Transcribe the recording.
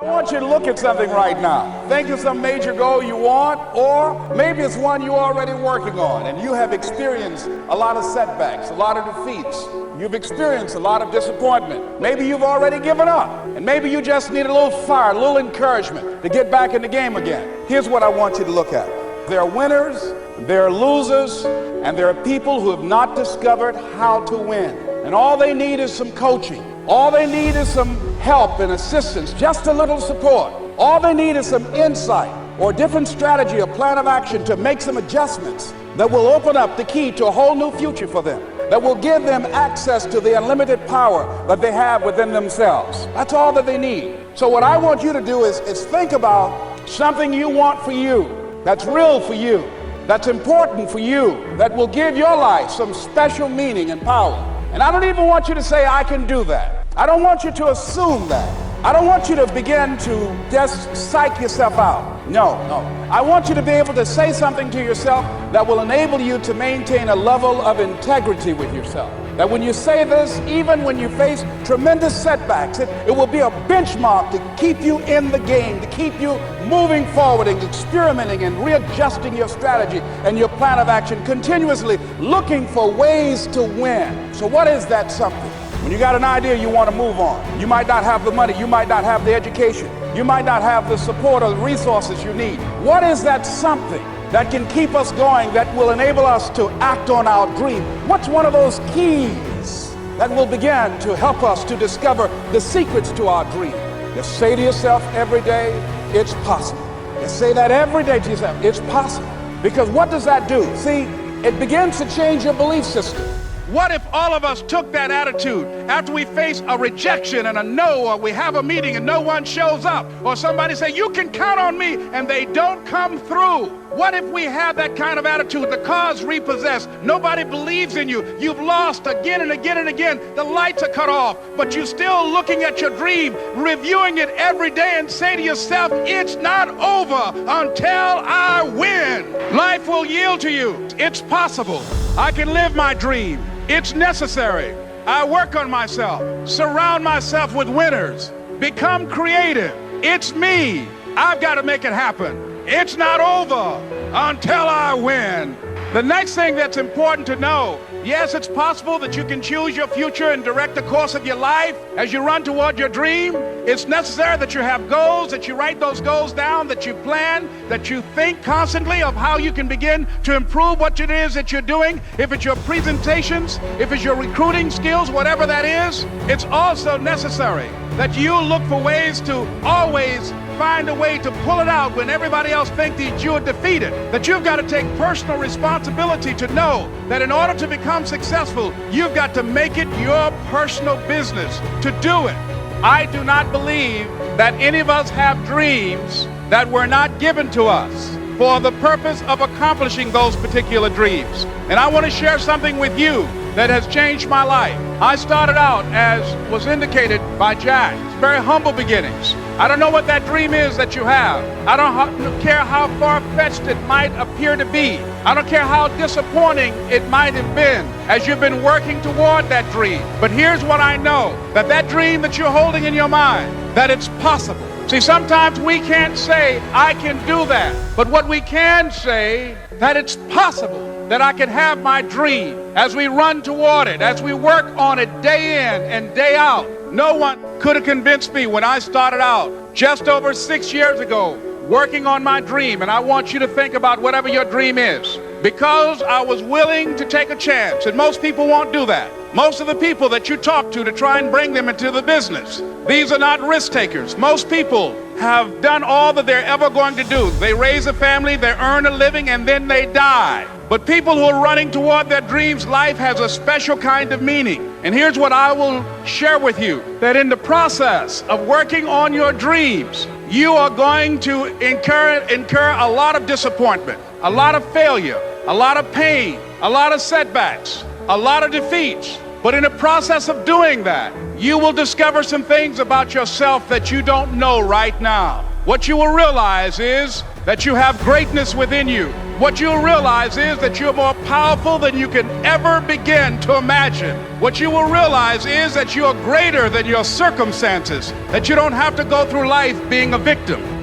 I want you to look at something right now. Think of some major goal you want, or maybe it's one you're already working on and you have experienced a lot of setbacks, a lot of defeats. You've experienced a lot of disappointment. Maybe you've already given up, and maybe you just need a little fire, a little encouragement to get back in the game again. Here's what I want you to look at. There are winners, there are losers, and there are people who have not discovered how to win. And all they need is some coaching. All they need is some help and assistance, just a little support. All they need is some insight or a different strategy, a plan of action to make some adjustments that will open up the key to a whole new future for them, that will give them access to the unlimited power that they have within themselves. That's all that they need. So what I want you to do is think about something you want for you, that's real for you, that's important for you, that will give your life some special meaning and power. And I don't even want you to say, I can do that. I don't want you to assume that. I don't want you to begin to just psych yourself out. No. I want you to be able to say something to yourself that will enable you to maintain a level of integrity with yourself. That when you say this, even when you face tremendous setbacks, it will be a benchmark to keep you in the game, to keep you moving forward and experimenting and readjusting your strategy and your plan of action, continuously looking for ways to win. So what is that something? When you got an idea you want to move on, you might not have the money, you might not have the education, you might not have the support or the resources you need. What is that something that can keep us going, that will enable us to act on our dream? What's one of those keys that will begin to help us to discover the secrets to our dream? Just say to yourself every day, it's possible. Just say that every day to yourself, it's possible. Because what does that do? See, it begins to change your belief system. What if all of us took that attitude after we face a rejection and a no, or we have a meeting and no one shows up, or somebody say, you can count on me, and they don't come through? What if we have that kind of attitude? The car's repossessed. Nobody believes in you. You've lost again and again and again. The lights are cut off, but you're still looking at your dream, reviewing it every day, and say to yourself, it's not over until I win. Life will yield to you. It's possible. I can live my dream. It's necessary. I work on myself, surround myself with winners, become creative. It's me. I've got to make it happen. It's not over until I win. The next thing that's important to know, yes, it's possible that you can choose your future and direct the course of your life as you run toward your dream. It's necessary that you have goals, that you write those goals down, that you plan, that you think constantly of how you can begin to improve what it is that you're doing. If it's your presentations, if it's your recruiting skills, whatever that is, it's also necessary that you look for ways to always find a way to pull it out when everybody else thinks that you're defeated. That you've got to take personal responsibility to know that in order to become successful, you've got to make it your personal business to do it. I do not believe that any of us have dreams that were not given to us for the purpose of accomplishing those particular dreams. And I want to share something with you that has changed my life. I started out, as was indicated by Jack, very humble beginnings. I don't know what that dream is that you have. I don't care how far-fetched it might appear to be. I don't care how disappointing it might have been as you've been working toward that dream. But here's what I know, that dream that you're holding in your mind, that it's possible. See, sometimes we can't say, I can do that. But what we can say, that it's possible that I can have my dream as we run toward it, as we work on it day in and day out. No one could have convinced me when I started out just over 6 years ago working on my dream. And I want you to think about whatever your dream is, because I was willing to take a chance. And most people won't do that. Most of the people that you talk to try and bring them into the business, these are not risk takers. Most people have done all that they're ever going to do. They raise a family, they earn a living, and then they die. But people who are running toward their dreams, life has a special kind of meaning. And here's what I will share with you, that in the process of working on your dreams, you are going to incur a lot of disappointment, a lot of failure, a lot of pain, a lot of setbacks, a lot of defeats. But in the process of doing that, you will discover some things about yourself that you don't know right now. What you will realize is that you have greatness within you. what you'll realize is that you're more powerful than you can ever begin to imagine. What you will realize is that you're greater than your circumstances, that you don't have to go through life being a victim.